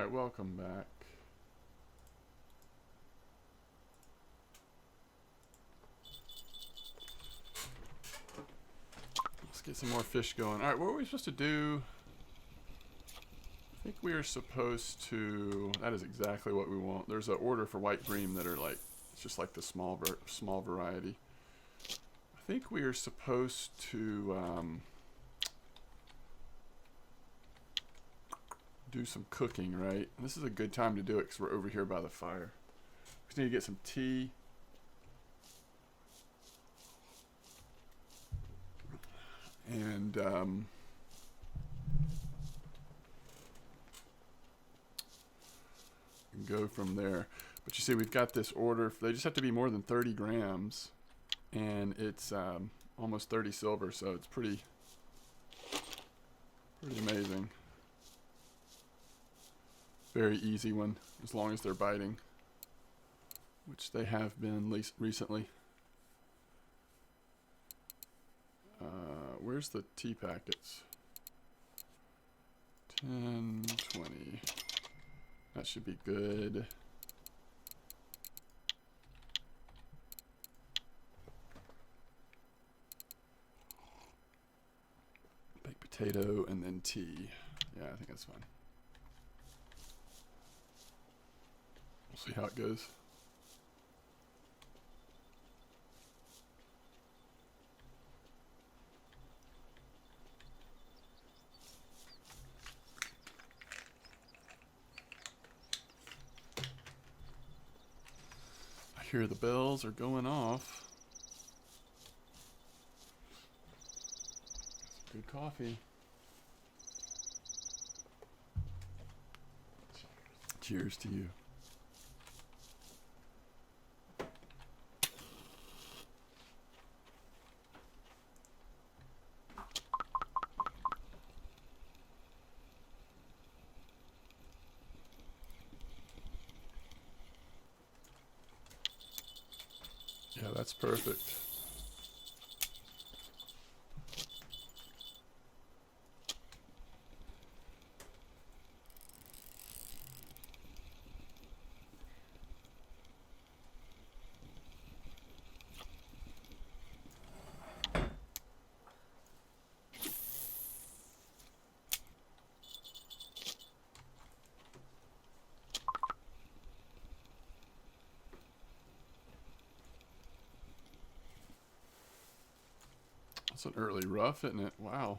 Alright, welcome back. Let's get some more fish going. Alright, what were we supposed to do? I think we are supposed to... That is exactly what we want. There's an order for white bream that are like... It's just like the small variety. I think we are supposed to... do some cooking, right? And this is a good time to do it because we're over here by the fire. We just need to get some tea. And go from there. But you see, we've got this order. They just have to be more than 30 grams. And it's almost 30 silver, so it's pretty amazing. Very easy one, as long as they're biting, which they have been recently. Where's the tea packets? 10, 20. That should be good. Baked potato and then tea. Yeah, I think that's fine. We'll see how it goes. I hear the bells are going off. Good coffee. Cheers to you. Yeah, that's perfect. It's an early rough, isn't it? Wow.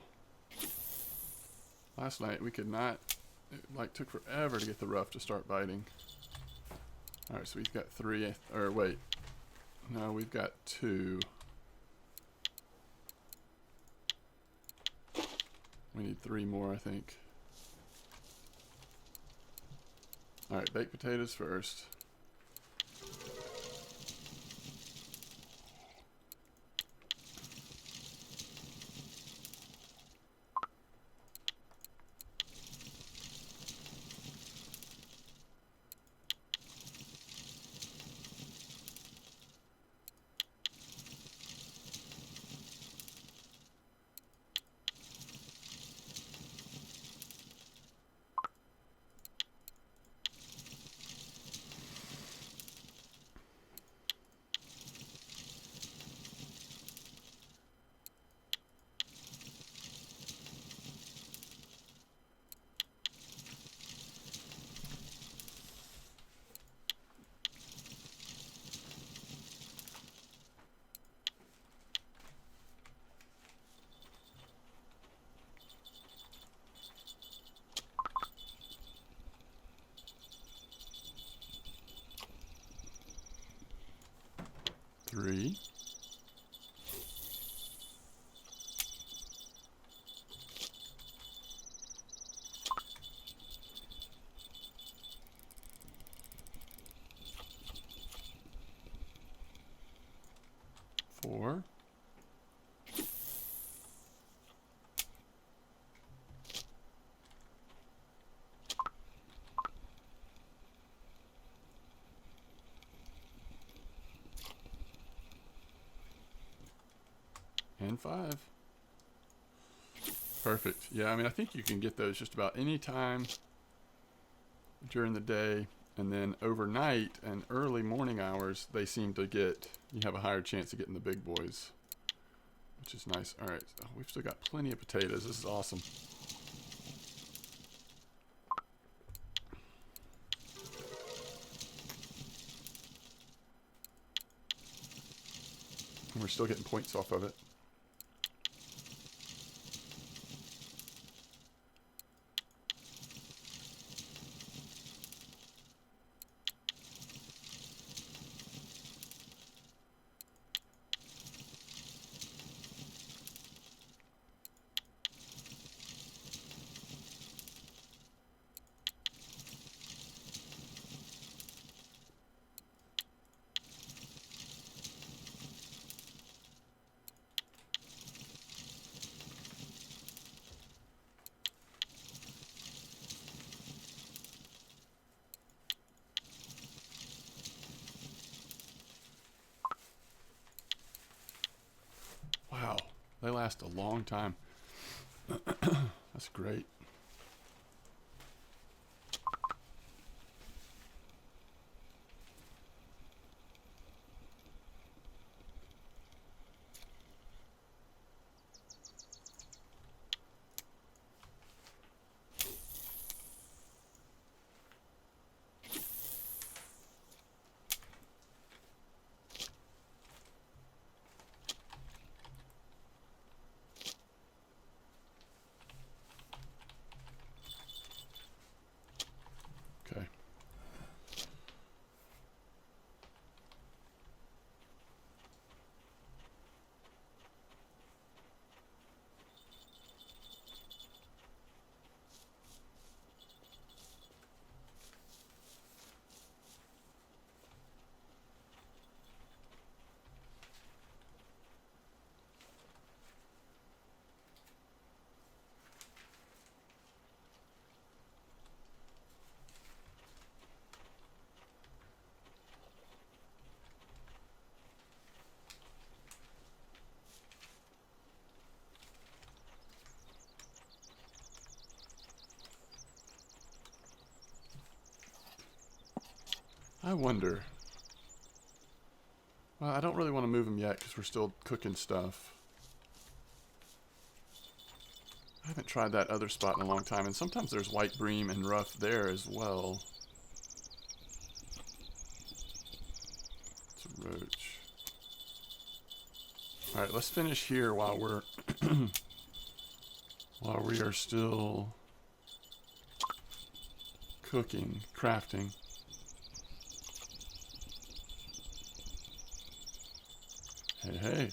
Last night we could not, it like took forever to get the rough to start biting. Alright, so we've got 3, or wait. No, we've got 2. We need 3 more, I think. Alright, baked potatoes first. Three. Four. And 5. Perfect. Yeah, I mean, I think you can get those just about any time during the day, and then overnight and early morning hours, they seem to you have a higher chance of getting the big boys, which is nice. All right, so we've still got plenty of potatoes. This is awesome. And we're still getting points off of it. Wow, they last a long time. That's great. Okay. I wonder. Well, I don't really want to move them yet because we're still cooking stuff. I haven't tried that other spot in a long time, and sometimes there's white bream and Ruffe there as well. It's a roach. All right, let's finish here while we're while we are still cooking, crafting. Hey, hey.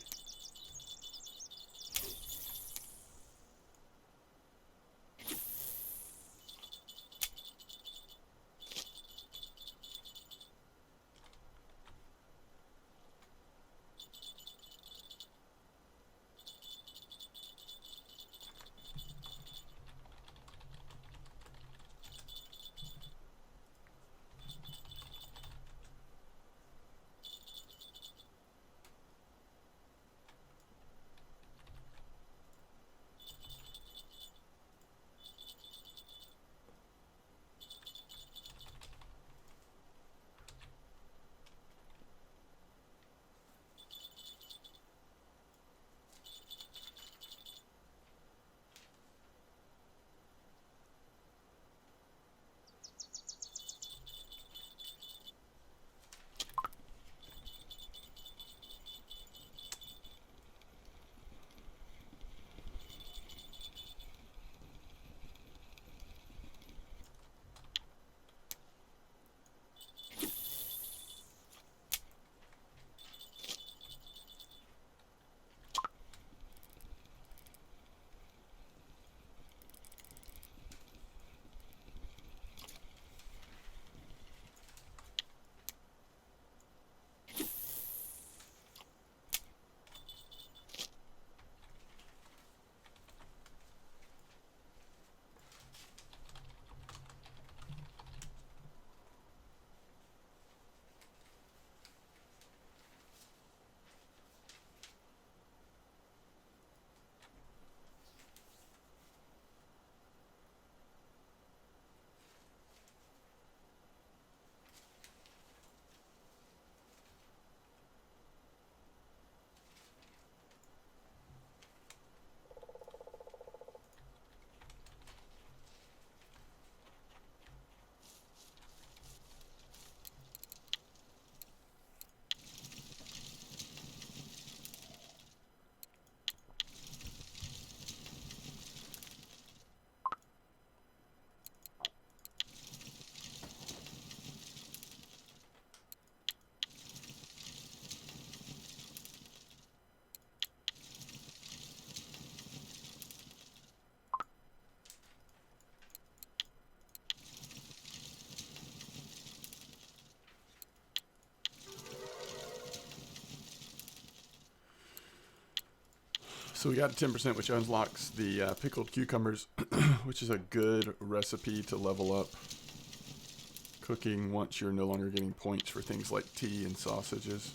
So we got 10%, which unlocks the pickled cucumbers, which is a good recipe to level up cooking once you're no longer getting points for things like tea and sausages.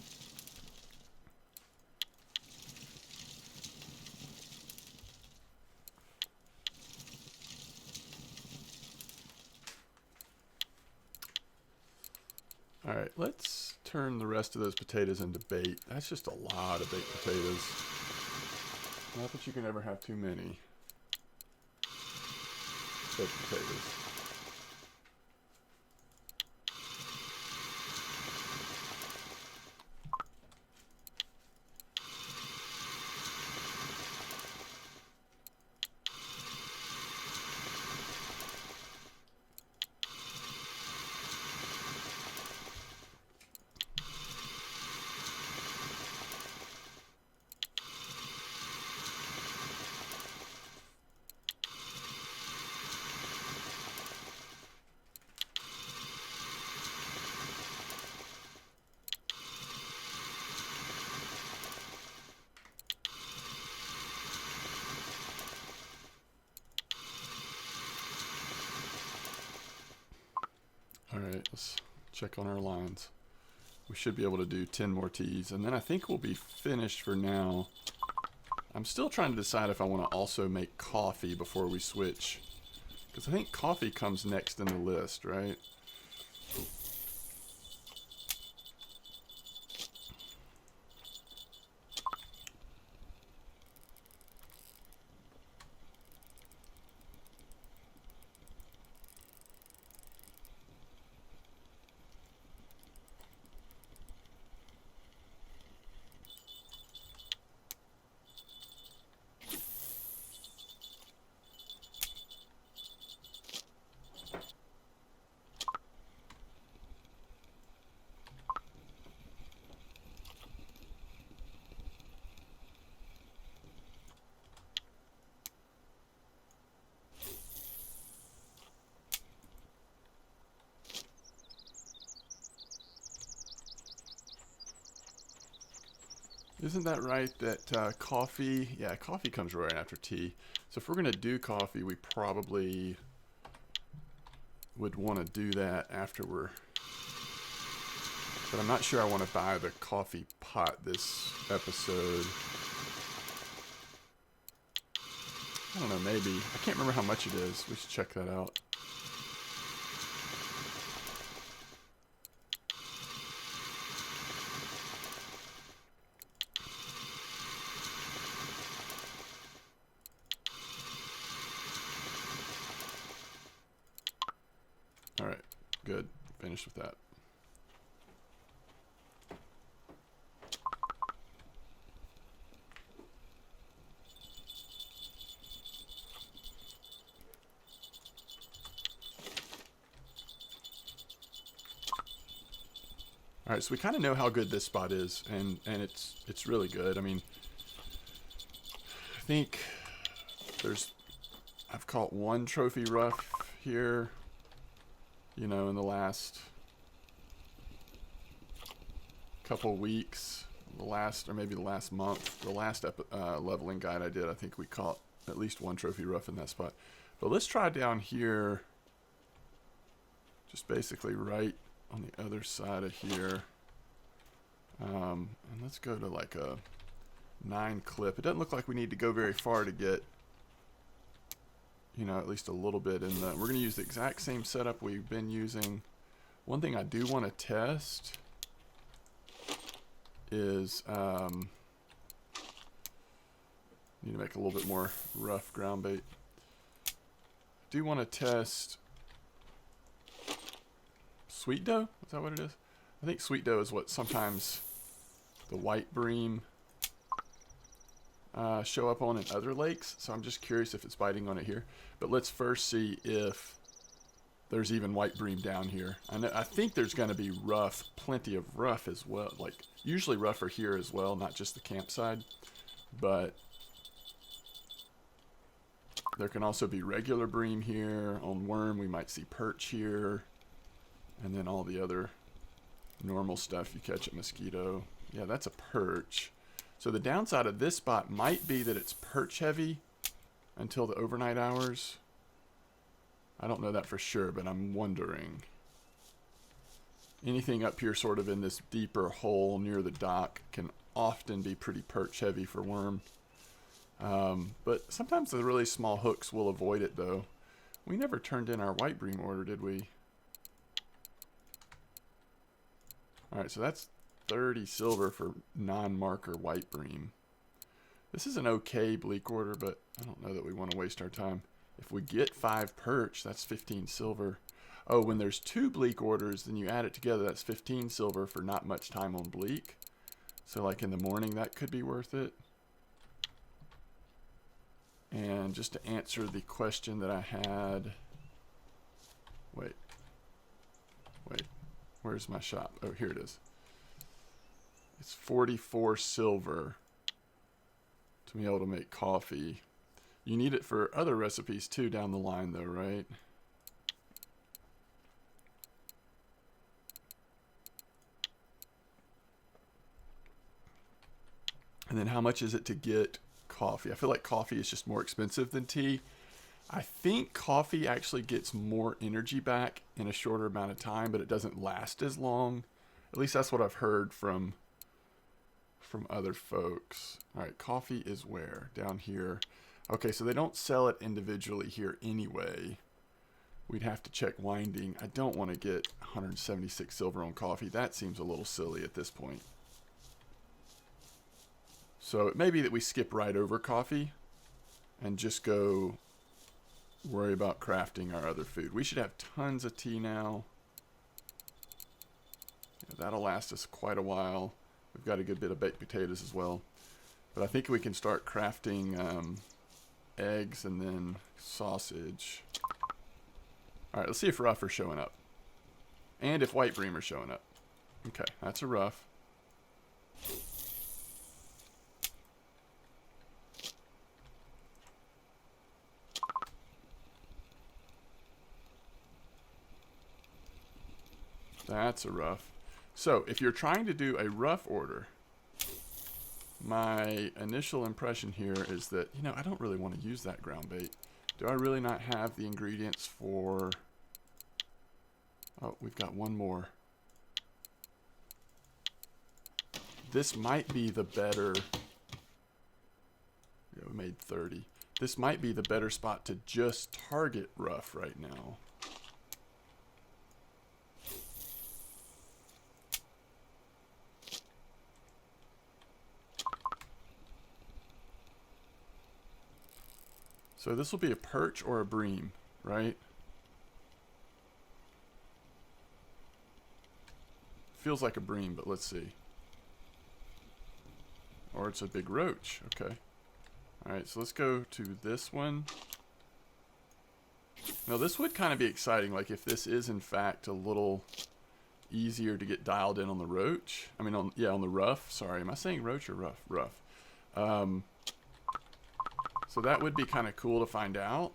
All right, let's turn the rest of those potatoes into bait. That's just a lot of baked potatoes. Not that you can ever have too many baked potatoes. All right, let's check on our lines. We should be able to do 10 more teas, and then I think we'll be finished for now. I'm still trying to decide if I want to also make coffee before we switch, because I think coffee comes next in the list, right? Isn't that right that coffee, yeah, coffee comes right after tea. So if we're going to do coffee, we probably would want to do that after but I'm not sure I want to buy the coffee pot this episode. I don't know, maybe. I can't remember how much it is. We should check that out. All right, good. Finished with that. All right, so we kind of know how good this spot is, and it's really good. I mean, I think I've caught one trophy rough here, you know, in the last couple weeks, or maybe the last month. The last leveling guide I did, I think we caught at least one trophy rough in that spot. But let's try down here, just basically right on the other side of here. And let's go to like a 9 clip. It doesn't look like we need to go very far to get, you know, at least a little bit in the... We're going to use the exact same setup we've been using. One thing I do want to test is need to make a little bit more rough ground bait. I do want to test sweet dough. Is that what it is? I think sweet dough is what sometimes the white bream show up on in other lakes. So I'm just curious if it's biting on it here. But let's first see if there's even white bream down here. I think there's going to be rough, plenty of rough as well. Like usually rough are here as well, not just the campside. But there can also be regular bream here. On worm we might see perch here. And then all the other normal stuff you catch at Mosquito. Yeah, that's a perch. So the downside of this spot might be that it's perch heavy until the overnight hours. I don't know that for sure, but I'm wondering. Anything up here sort of in this deeper hole near the dock can often be pretty perch heavy for worm. But sometimes the really small hooks will avoid it though. We never turned in our white bream order, did we? Alright, so that's 30 silver for non-marker white bream. This is an okay bleak order, but I don't know that we want to waste our time. If we get 5 perch, that's 15 silver. Oh, when there's 2 bleak orders, then you add it together, that's 15 silver for not much time on bleak. So like in the morning, that could be worth it. And just to answer the question that I had, wait, where's my shop? Oh, here it is. It's 44 silver to be able to make coffee. You need it for other recipes too down the line though, right? And then how much is it to get coffee? I feel like coffee is just more expensive than tea. I think coffee actually gets more energy back in a shorter amount of time, but it doesn't last as long. At least that's what I've heard from other folks. All right, coffee is where? Down here. Okay, so they don't sell it individually here anyway. We'd have to check winding. I don't want to get 176 silver on coffee. That seems a little silly at this point. So it may be that we skip right over coffee and just go worry about crafting our other food. We should have tons of tea now. Yeah, that'll last us quite a while. We've got a good bit of baked potatoes as well. But I think we can start crafting eggs and then sausage. Alright, let's see if Ruffe are showing up. And if white bream are showing up. Okay, that's a Ruffe. That's a Ruffe. So, if you're trying to do a Ruffe order, my initial impression here is that, you know, I don't really want to use that ground bait. Do I really not have the ingredients for... Oh, we've got one more. This might be the better... Yeah, we made 30. This might be the better spot to just target Ruffe right now. So this will be a perch or a bream, right? Feels like a bream, but let's see. Or it's a big roach, okay. Alright, so let's go to this one. Now this would kind of be exciting, like if this is in fact a little easier to get dialed in on the roach. I mean, on the Ruffe. Sorry, am I saying roach or Ruffe? Ruffe. So that would be kind of cool to find out.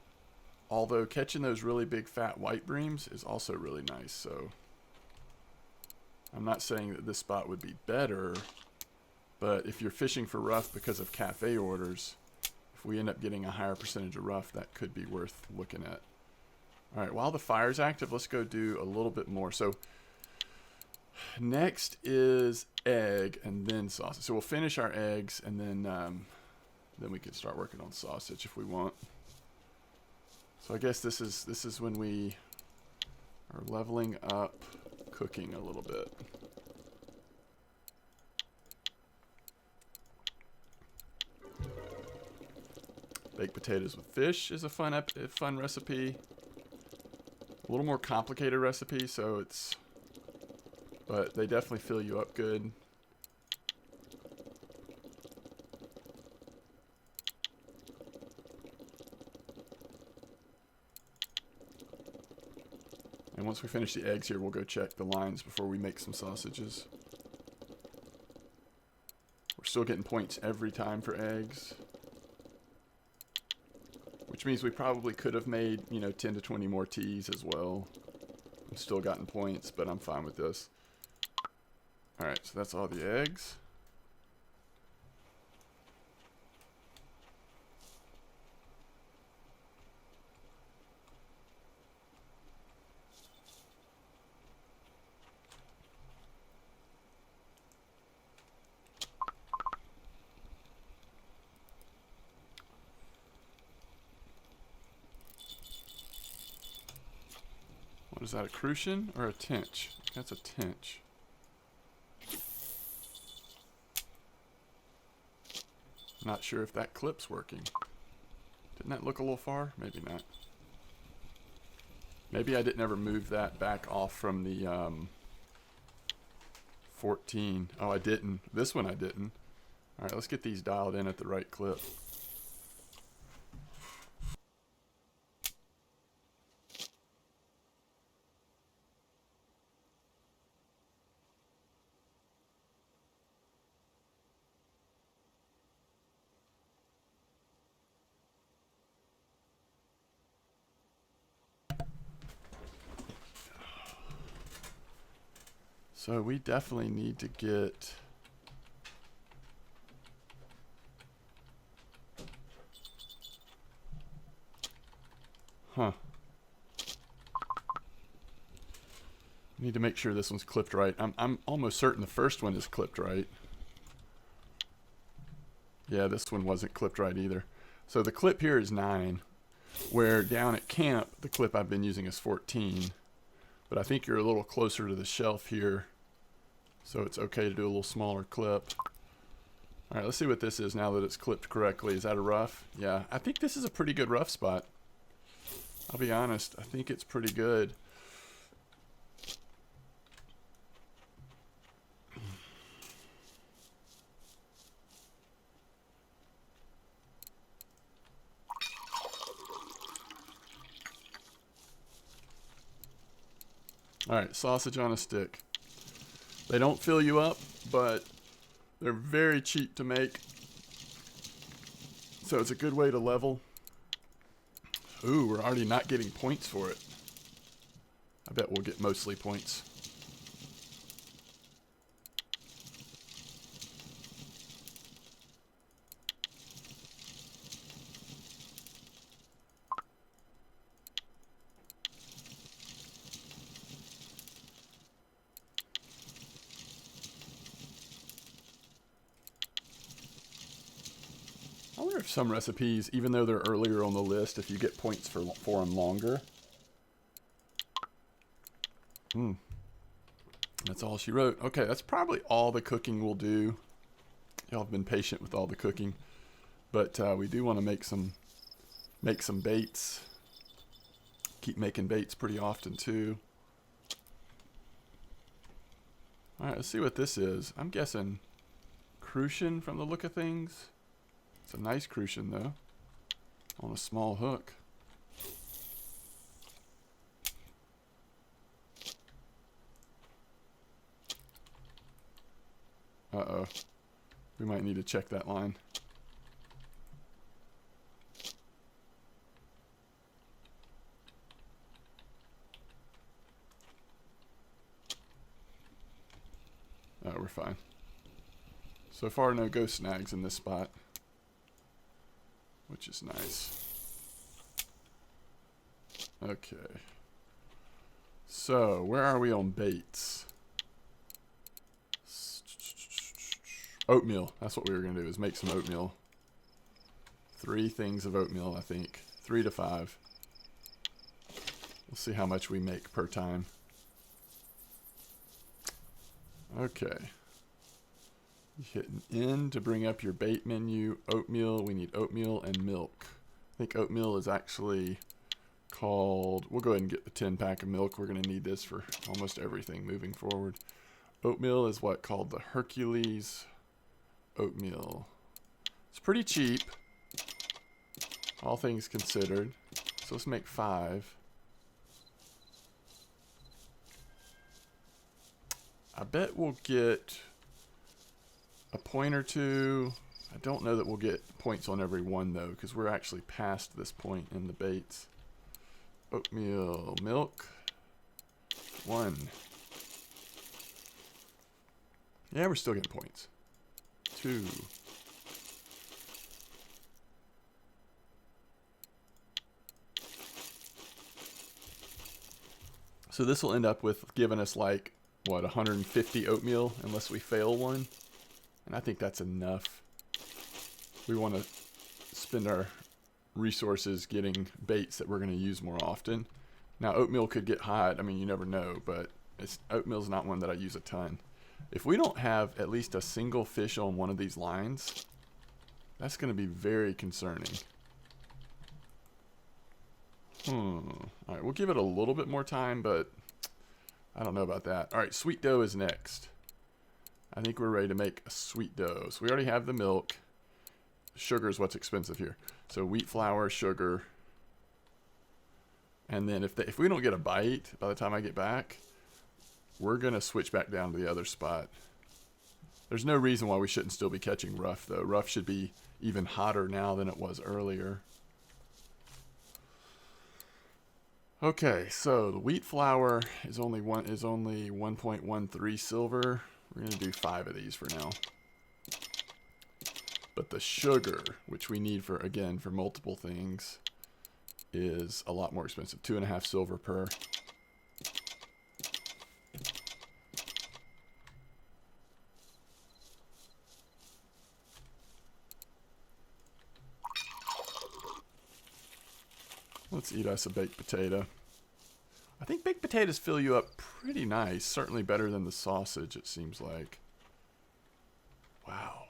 Although catching those really big fat white breams is also really nice. So I'm not saying that this spot would be better, but if you're fishing for Ruffe because of cafe orders, if we end up getting a higher percentage of Ruffe, that could be worth looking at. All right, while the fire's active, let's go do a little bit more. So next is egg and then sausage. So we'll finish our eggs and then we can start working on sausage if we want. So I guess this is when we are leveling up cooking a little bit. Baked potatoes with fish is a fun recipe. A little more complicated recipe, so but they definitely fill you up good. And once we finish the eggs here, we'll go check the lines before we make some sausages. We're still getting points every time for eggs. Which means we probably could have made, 10 to 20 more teas as well. I've still gotten points, but I'm fine with this. Alright, so that's all the eggs. Was that a crucian or a tench? That's a tench. Not sure if that clip's working. Didn't that look a little far? Maybe not. Maybe I didn't ever move that back off from the 14. Oh, I didn't. This one I didn't. Alright, let's get these dialed in at the right clip. So we definitely need to get need to make sure this one's clipped right. I'm almost certain the first one is clipped right. Yeah, this one wasn't clipped right either. So the clip here is 9, where down at camp the clip I've been using is 14. But I think you're a little closer to the shelf here, so it's okay to do a little smaller clip. All right, let's see what this is now that it's clipped correctly. Is that a rough? Yeah, I think this is a pretty good rough spot. I'll be honest, I think it's pretty good. All right, sausage on a stick. They don't fill you up, but they're very cheap to make. So it's a good way to level. Ooh, we're already not getting points for it. I bet we'll get mostly points. I wonder if some recipes, even though they're earlier on the list, if you get points for them longer. That's all she wrote. Okay, that's probably all the cooking we'll do. Y'all have been patient with all the cooking, but we do want to make some baits. Keep making baits pretty often too. All right, let's see what this is. I'm guessing crucian from the look of things. It's a nice crucian though, on a small hook. Uh-oh. We might need to check that line. Oh, we're fine. So far, no ghost snags in this spot, which is nice. Okay. So, where are we on baits? Oatmeal. That's what we were going to do, is make some oatmeal. 3 things of oatmeal, I think. 3 to 5. We'll see how much we make per time. Okay. You hit an N to bring up your bait menu. Oatmeal. We need oatmeal and milk. I think oatmeal is actually called... We'll go ahead and get the 10-pack of milk. We're going to need this for almost everything moving forward. Oatmeal is what called the Hercules oatmeal. It's pretty cheap, all things considered. So let's make 5. I bet we'll get a point or 2. I don't know that we'll get points on every one though, because we're actually past this point in the baits. Oatmeal, milk, 1. Yeah, we're still getting points. 2. So this will end up with giving us like, what, 150 oatmeal unless we fail one. And I think that's enough. We want to spend our resources getting baits that we're going to use more often. Now, oatmeal could get hot. I mean, you never know, but oatmeal's not one that I use a ton. If we don't have at least a single fish on one of these lines, that's going to be very concerning. All right, we'll give it a little bit more time, but I don't know about that. All right, sweet dough is next. I think we're ready to make a sweet dough. So we already have the milk. Sugar is what's expensive here. So wheat flour, sugar. And then if we don't get a bite by the time I get back, we're going to switch back down to the other spot. There's no reason why we shouldn't still be catching Ruffe, though. Ruffe should be even hotter now than it was earlier. Okay, so the wheat flour is only 1.13 silver. We're going to do 5 of these for now. But the sugar, which we need for, again, for multiple things, is a lot more expensive. 2.5 silver per. Let's eat us a baked potato. I think baked potatoes fill you up pretty nice. Certainly better than the sausage, it seems like. Wow.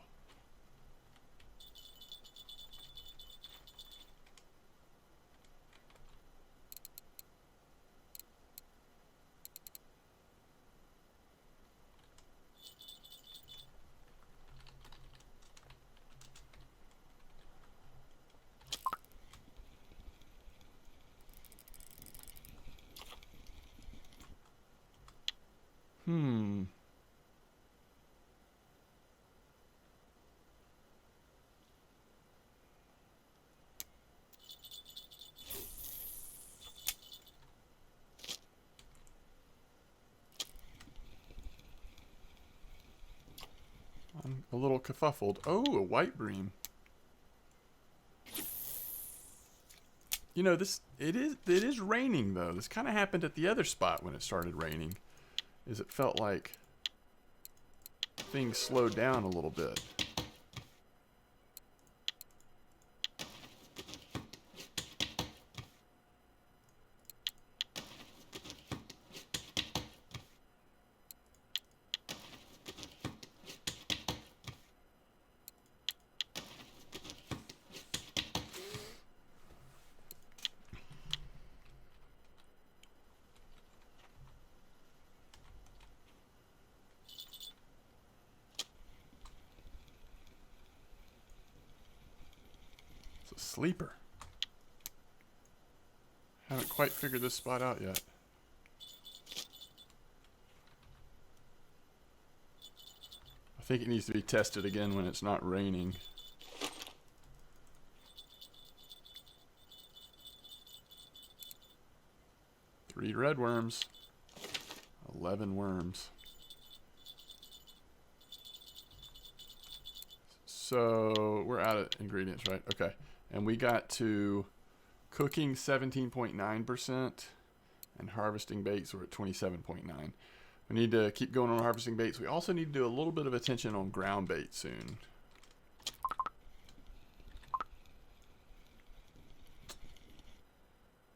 I'm a little kerfuffled. Oh, a white bream. You know, it is raining though. This kind of happened at the other spot when it started raining. Is it felt like things slowed down a little bit. Sleeper. Haven't quite figured this spot out yet. I think it needs to be tested again when it's not raining. 3 red worms. 11 worms. So we're out of ingredients, right? Okay. And we got to cooking 17.9% and harvesting baits we're at 27.9. We need to keep going on harvesting baits. We also need to do a little bit of attention on ground bait soon.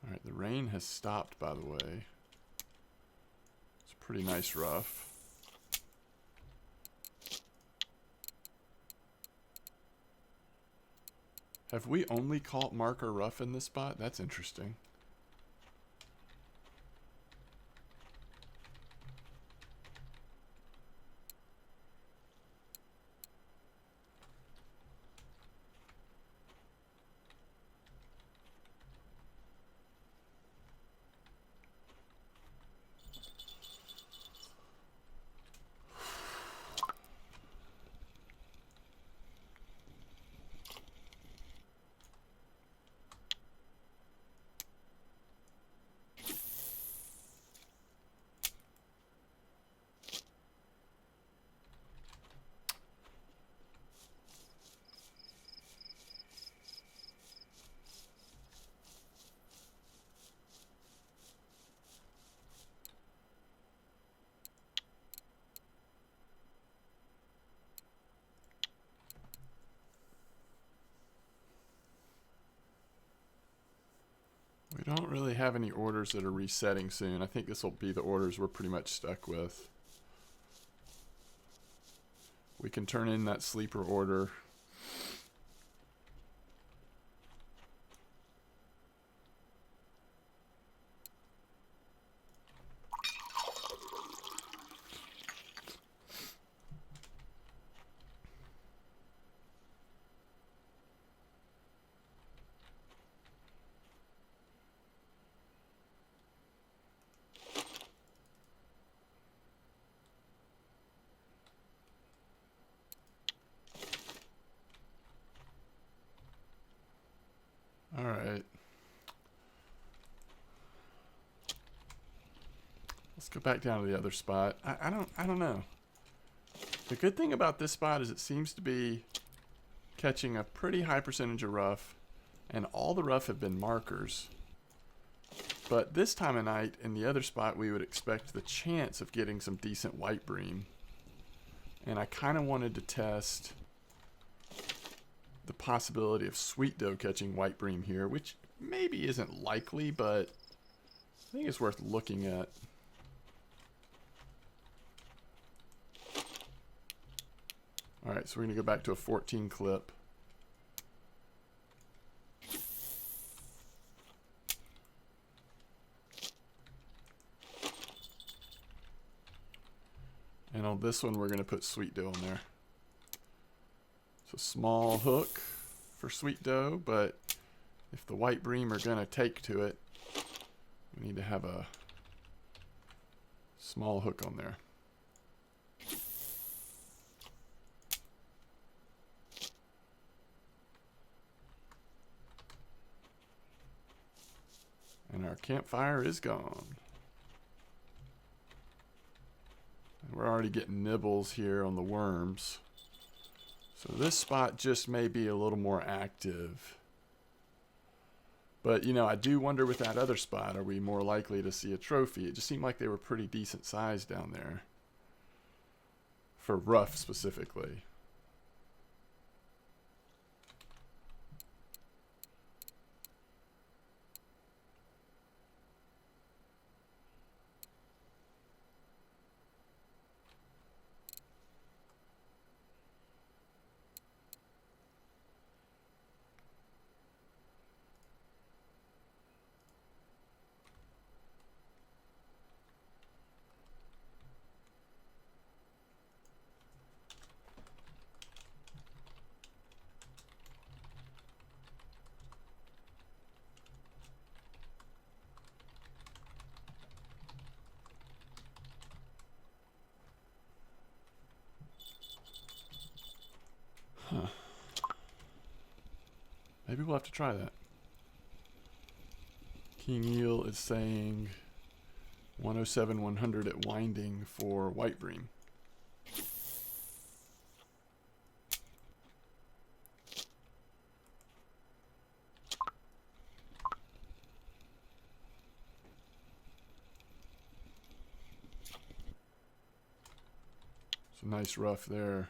All right, the rain has stopped, by the way. It's a pretty nice rough. Have we only caught marker rough in this spot? That's interesting. don't really have any orders that are resetting soon. I think this will be the orders we're pretty much stuck with. We can turn in that sleeper order. All right. Let's go back down to the other spot. I don't know. The good thing about this spot is it seems to be catching a pretty high percentage of rough, and all the rough have been markers. But this time of night in the other spot, we would expect the chance of getting some decent white bream. And I kind of wanted to test the possibility of sweet doe catching white bream here, which maybe isn't likely, but I think it's worth looking at. Alright, so we're going to go back to a 14 clip. And on this one, we're going to put sweet doe on there. It's a small hook for sweet doe, but if the white bream are going to take to it, we need to have a small hook on there. And our campfire is gone. And we're already getting nibbles here on the worms. So this spot just may be a little more active. But, you know, I do wonder with that other spot, are we more likely to see a trophy? It just seemed like they were pretty decent size down there. For rough specifically. Huh. Maybe we'll have to try that. King Eel is saying 107, 100 at winding for white bream. It's a nice rough there.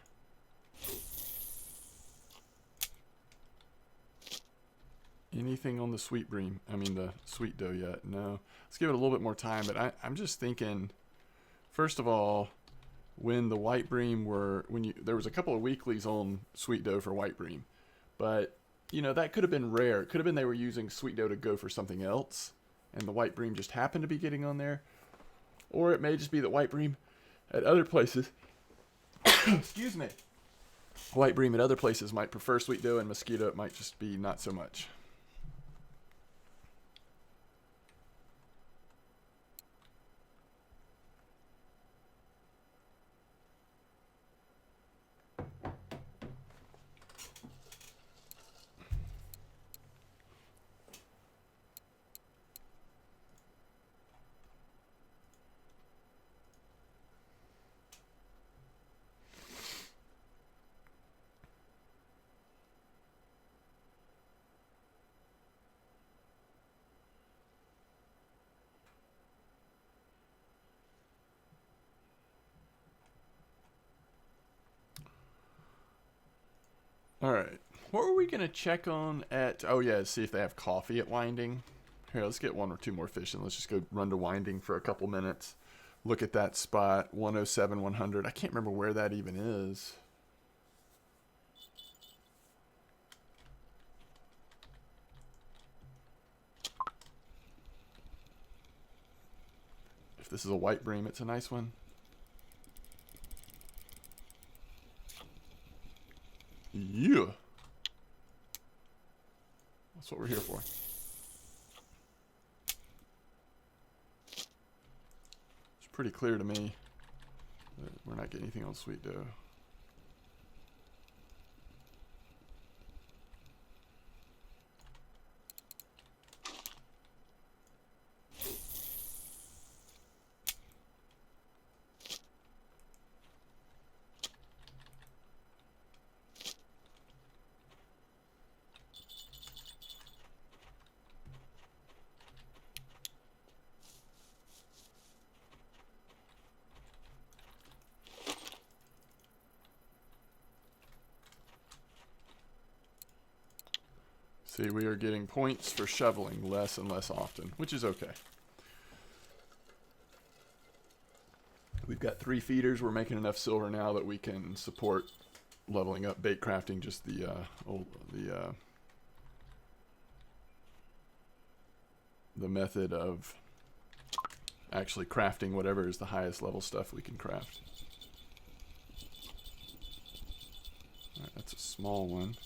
Anything on the sweet bream? I mean the sweet doe yet? No. Let's give it a little bit more time, but I'm just thinking, first of all, when the white bream were, there was a couple of weeklies on sweet doe for white bream, but you know, that could have been rare. It could have been they were using sweet doe to go for something else, and the white bream just happened to be getting on there. Or it may just be that white bream at other places, excuse me, white bream at other places might prefer sweet doe, and mosquito it might just be not so much. All right. What were we going to check on at... Oh, yeah, see if they have coffee at winding. Here, let's get one or two more fish and let's just go run to winding for a couple minutes. Look at that spot, 107, 100. I can't remember where that even is. If this is a white bream, it's a nice one. Yeah. That's what we're here for. It's pretty clear to me that we're not getting anything on sweet dough. See, we are getting points for shoveling less and less often, which is okay. We've got 3 feeders. We're making enough silver now that we can support leveling up bait crafting, just the method of actually crafting whatever is the highest level stuff we can craft. All right, that's a small one.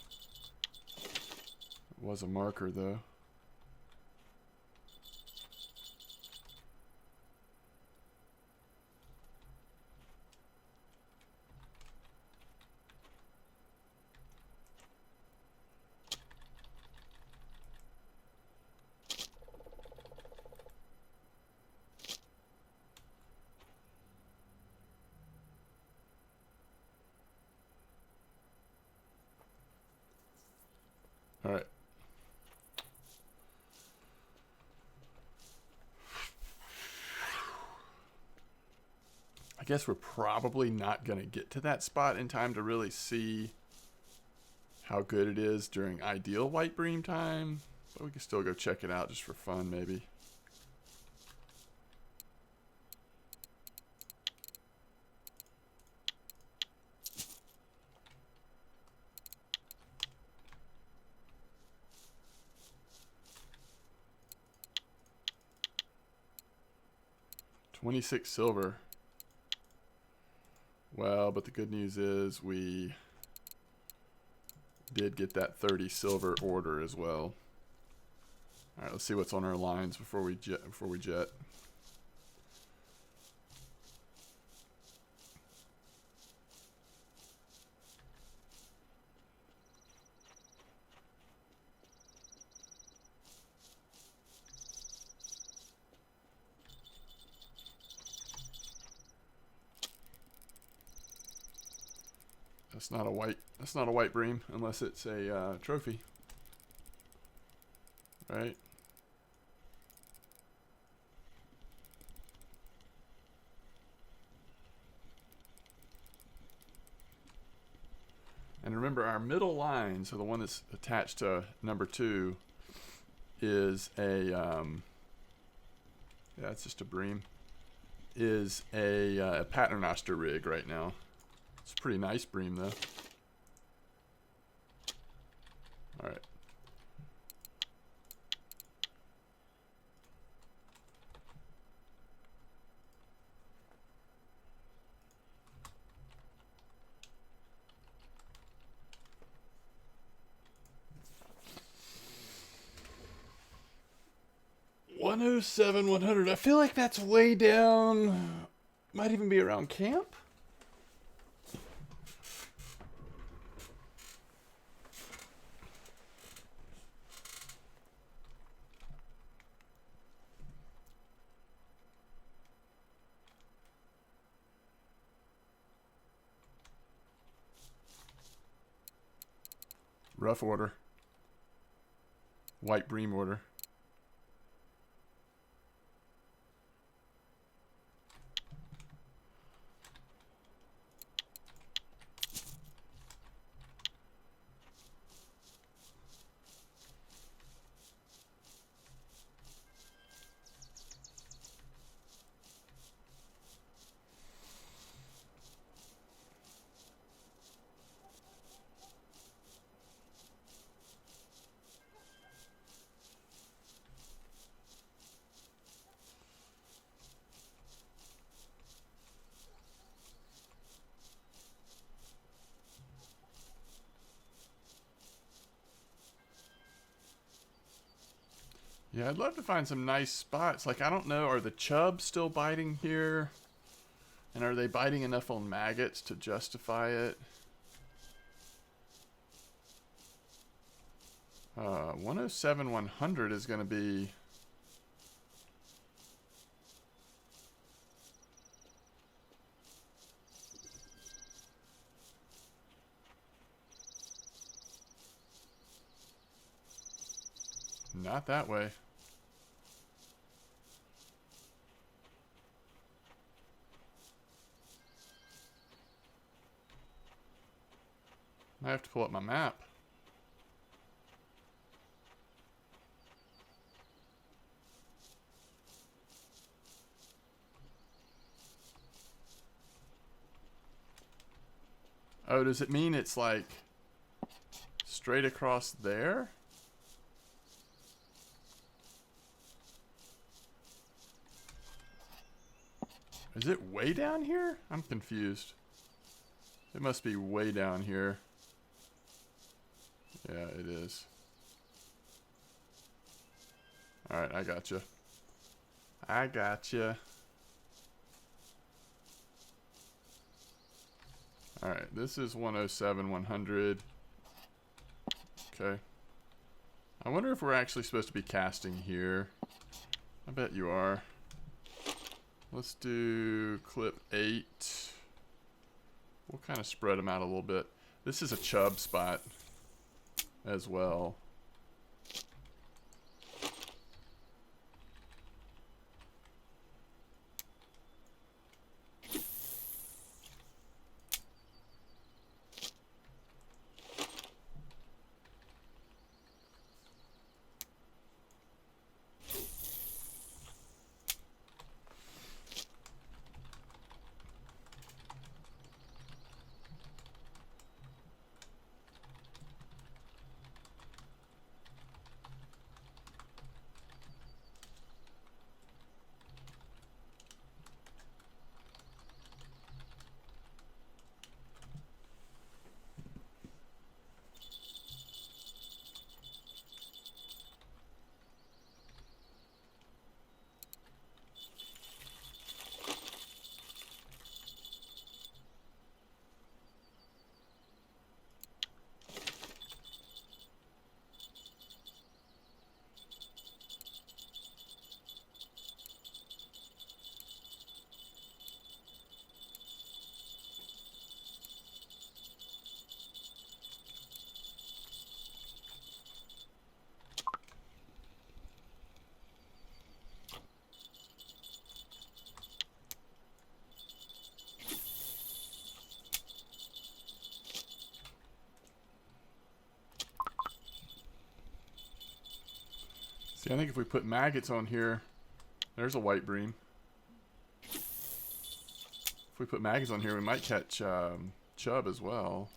It was a marker though. All right. I guess we're probably not going to get to that spot in time to really see how good it is during ideal white bream time, but we can still go check it out just for fun, maybe. $26 silver. Well, but the good news is we did get that 30 silver order as well. All right, let's see what's on our lines before we jet. That's not a white bream unless it's a trophy. Right? And remember, our middle line, so the one that's attached to number 2, is a yeah, it's just a bream. Is a paternoster rig right now. It's a pretty nice bream though. All right. $107, 100. I feel like that's way down. Might even be around camp. Rough order. White bream order. Yeah, I'd love to find some nice spots. Like, I don't know, are the chubs still biting here? And are they biting enough on maggots to justify it? 107, 100 is going to be... Not that way. I have to pull up my map. Oh, does it mean it's like straight across there? Is it way down here? I'm confused. It must be way down here. Yeah, it is. Alright, I gotcha. I gotcha. Alright, this is 107, 100. Okay. I wonder if we're actually supposed to be casting here. I bet you are. Let's do clip 8. We'll kind of spread them out a little bit. This is a chub spot as well. See, I think if we put maggots on here, there's a white bream. If we put maggots on here, we might catch chub as well.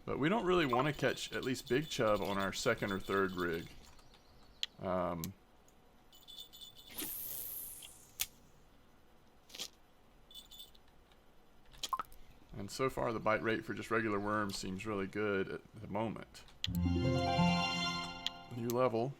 But we don't really want to catch at least big chub on our second or third rig. And so far the bite rate for just regular worms seems really good at the moment. New level.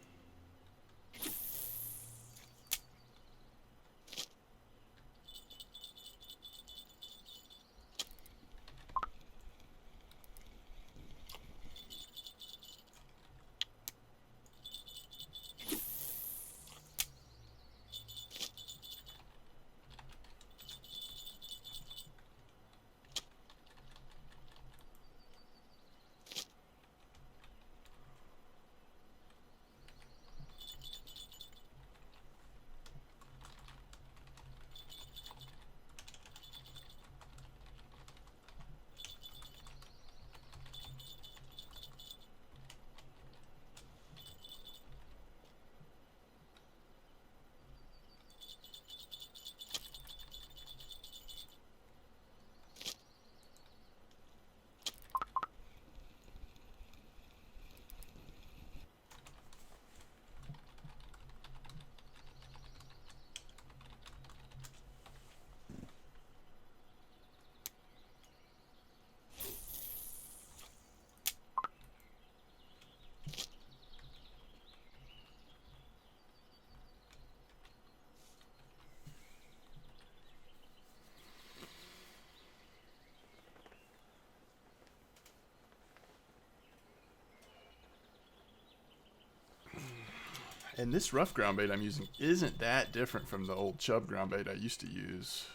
And this rough ground bait I'm using isn't that different from the old Chub ground bait I used to use.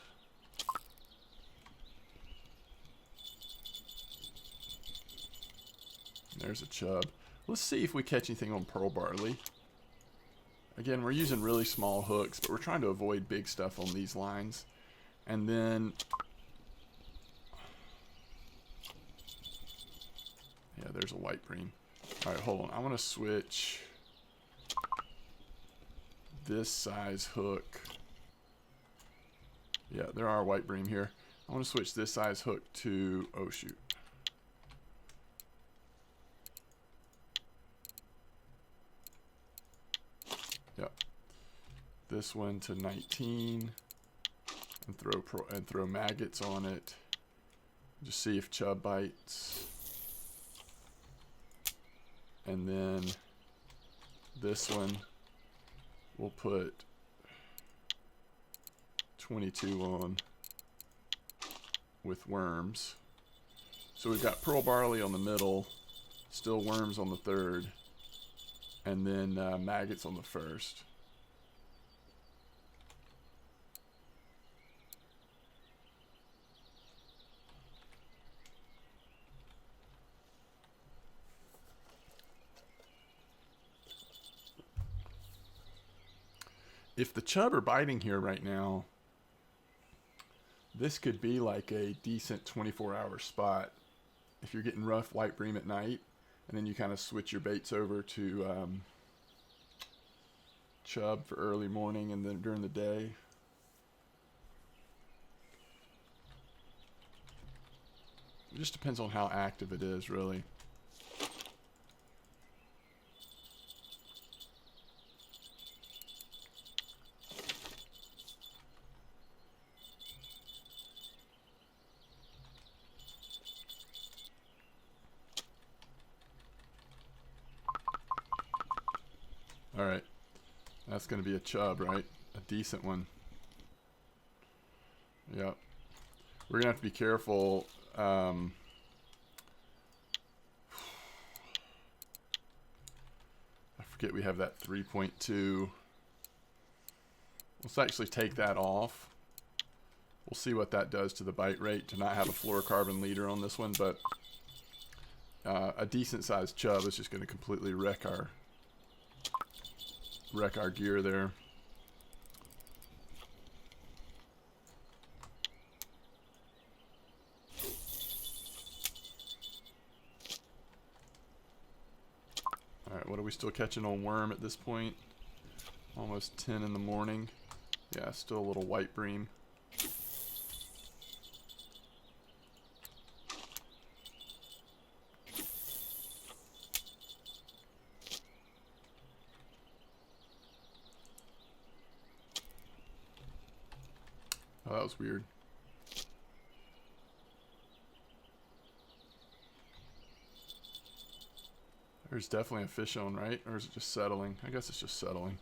There's a chub. Let's see if we catch anything on pearl barley. Again, we're using really small hooks, but we're trying to avoid big stuff on these lines. And then... yeah, there's a white bream. Alright, hold on. I want to switch this size hook. Yeah, there are white bream here. I want to switch this size hook to... oh, shoot. Yep. This one to 19 and throw maggots on it. Just see if chub bites. And then this one we'll put 22 on with worms. So we've got pearl barley on the middle, still worms on the third, and then maggots on the first. If the chub are biting here right now, this could be like a decent 24-hour spot. If you're getting rough white bream at night, and then you kind of switch your baits over to chub for early morning and then during the day. It just depends on how active it is, really. Alright, that's going to be a chub, right? A decent one. Yep. We're going to have to be careful. I forget we have that 3.2. Let's actually take that off. We'll see what that does to the bite rate to not have a fluorocarbon leader on this one, but a decent sized chub is just going to completely wreck our gear there. Alright, what are we still catching on worm at this point? Almost 10 in the morning. Yeah, still a little white bream. Oh, that was weird. There's definitely a fish on, right? Or is it just settling? I guess it's just settling.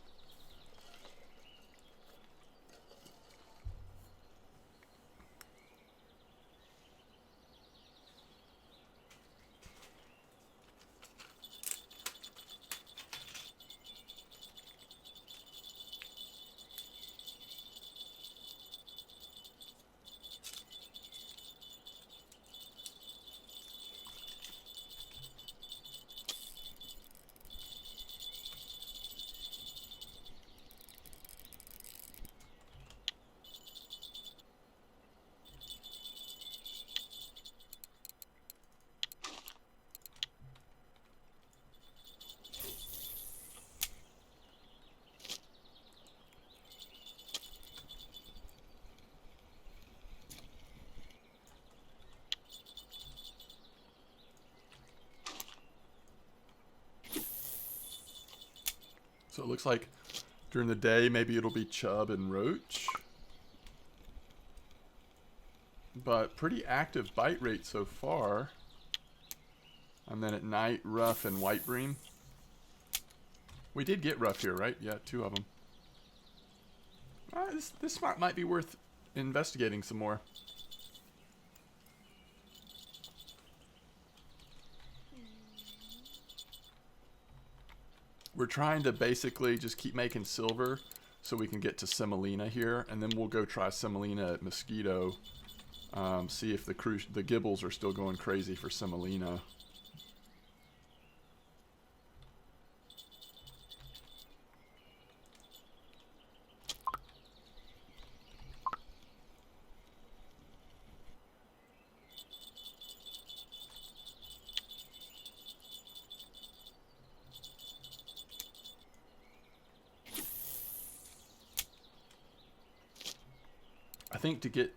So it looks like during the day, maybe it'll be chub and roach. But pretty active bite rate so far. And then at night, rough and white bream. We did get rough here, right? Yeah, 2 of them. This might be worth investigating some more. We're trying to basically just keep making silver so we can get to semolina here, and then we'll go try semolina at Mosquito. See if the gibbles are still going crazy for semolina. I think to get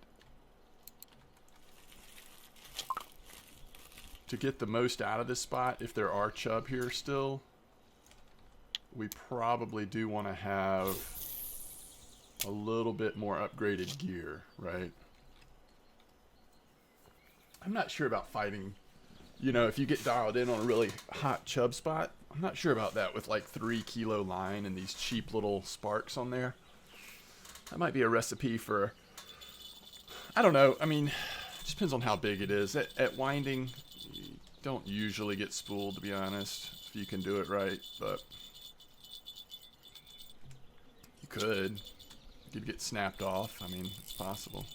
the most out of this spot, if there are chub here still, we probably do want to have a little bit more upgraded gear, right? I'm not sure about fighting, you know, if you get dialed in on a really hot chub spot. I'm not sure about that with like 3 kilo line and these cheap little sparks on there. That might be a recipe for, I don't know. I mean, it just depends on how big it is. At winding, you don't usually get spooled, to be honest, if you can do it right, but you could. You could get snapped off. I mean, it's possible.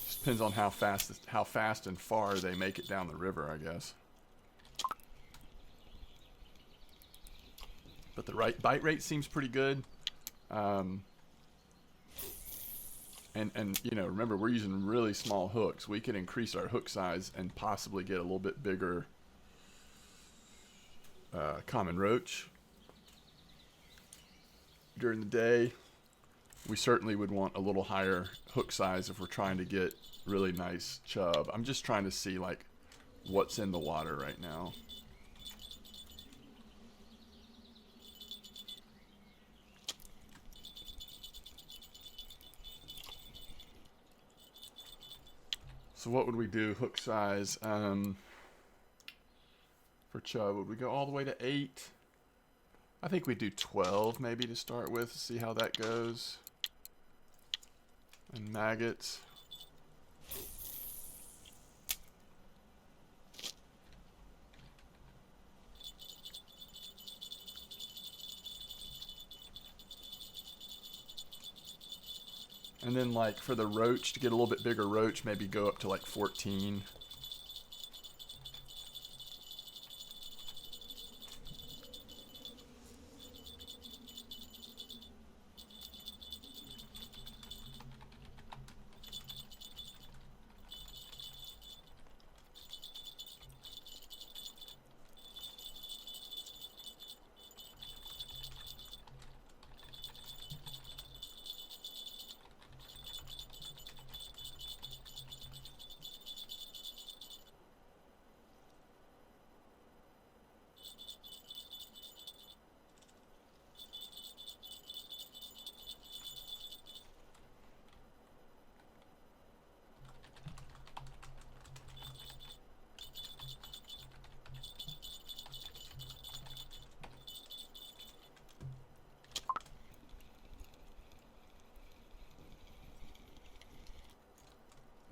Just depends on how fast and far they make it down the river, I guess. But the bite rate seems pretty good. And you know, remember, we're using really small hooks. We could increase our hook size and possibly get a little bit bigger common roach during the day. We certainly would want a little higher hook size if we're trying to get really nice chub. I'm just trying to see like what's in the water right now. So what would we do hook size for chub? Would we go all the way to 8? I think we'd do 12 maybe to start with, see how that goes. And maggots. And then like for the roach, to get a little bit bigger roach, maybe go up to like 14.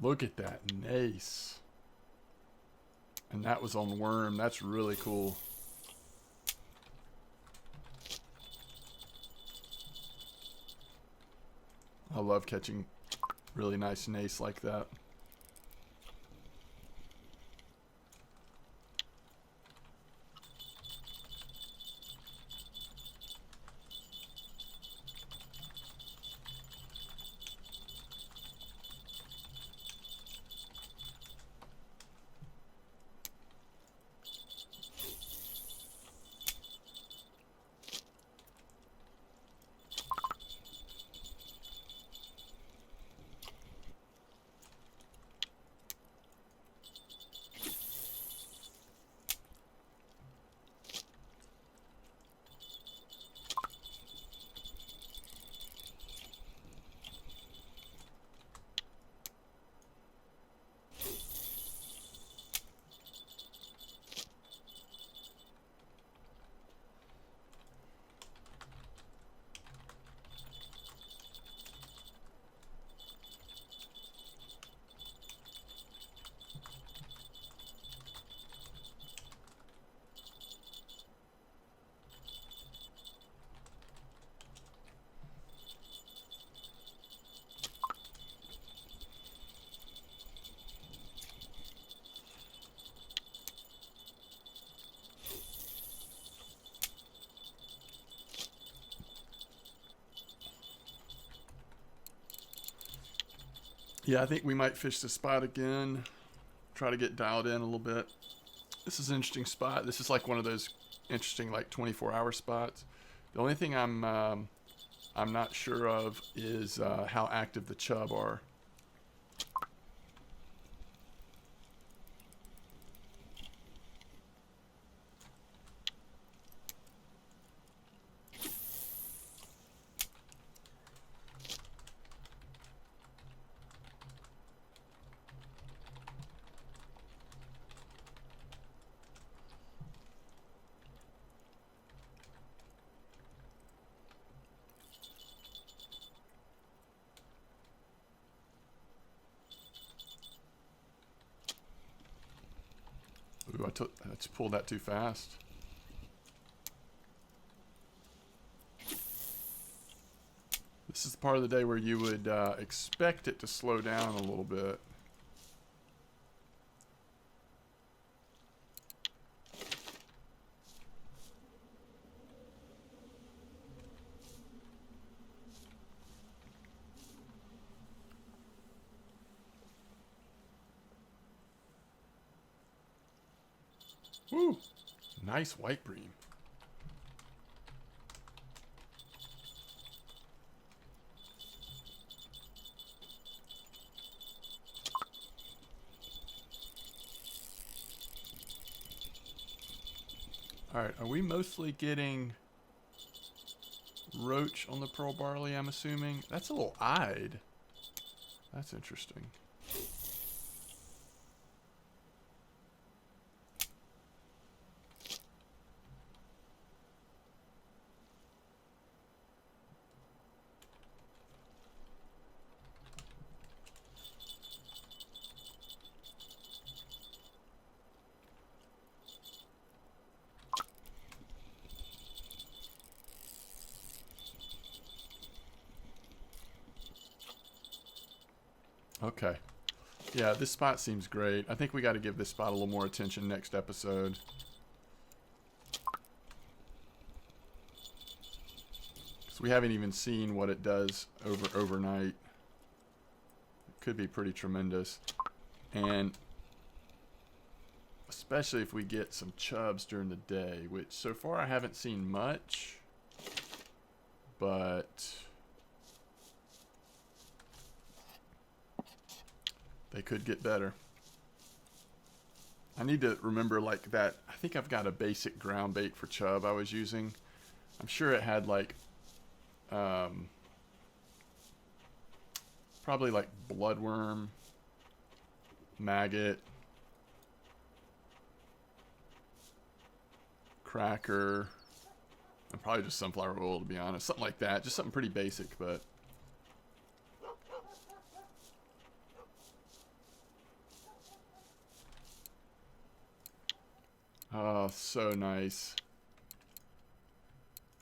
Look at that, nice. And that was on worm. That's really cool. I love catching really nice nace like that. Yeah, I think we might fish the spot again. Try to get dialed in a little bit. This is an interesting spot. This is like one of those interesting like 24-hour spots. The only thing I'm not sure of is how active the chub are. Ooh, I just pulled that too fast. This is the part of the day where you would expect it to slow down a little bit. Woo! Nice white bream. Alright, are we mostly getting roach on the pearl barley, I'm assuming? That's a little eyed. That's interesting. Okay. Yeah, this spot seems great. I think we got to give this spot a little more attention next episode. Because we haven't even seen what it does overnight. It could be pretty tremendous. And especially if we get some chubs during the day, which so far I haven't seen much. But they could get better. I need to remember like that. I think I've got a basic ground bait for chub I was using. I'm sure it had like probably like bloodworm, maggot, cracker, and probably just sunflower oil, to be honest. Something like that. Just something pretty basic, but oh, so nice.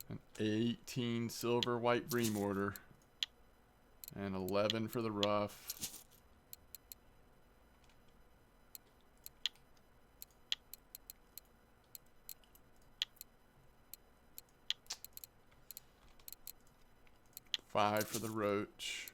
An 18 silver white bream order. And 11 for the rough. $5 for the roach.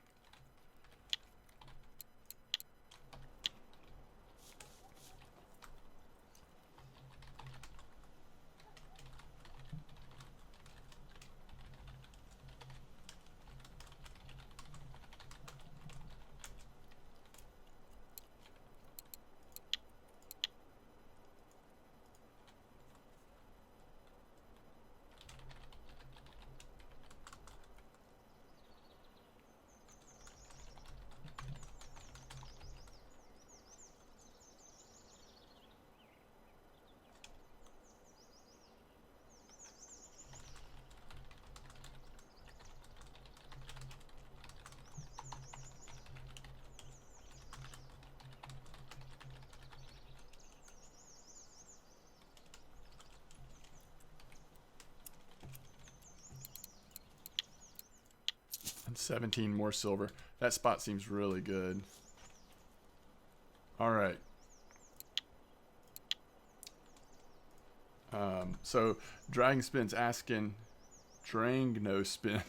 And 17 more silver. That spot seems really good. All right. So Dragon Spin's asking Drang no spin.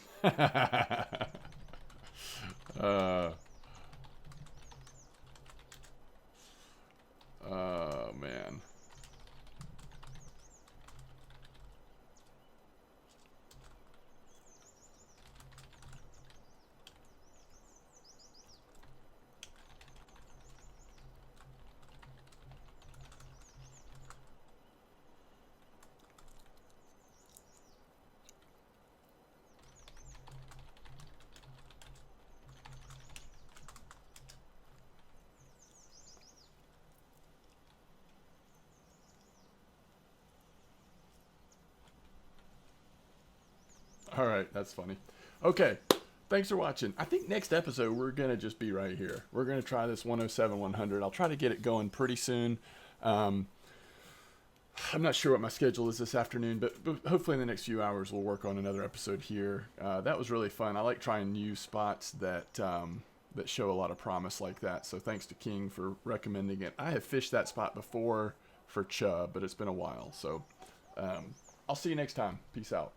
Oh, man. All right, that's funny. Okay, thanks for watching. I think next episode we're gonna just be right here. We're gonna try this 107 100. I'll try to get it going pretty soon. Um, I'm not sure what my schedule is this afternoon, but hopefully in the next few hours we'll work on another episode here. That was really fun. I like trying new spots that that show a lot of promise like that. So thanks to King for recommending it. I have fished that spot before for Chub, but it's been a while. So I'll see you next time. Peace out.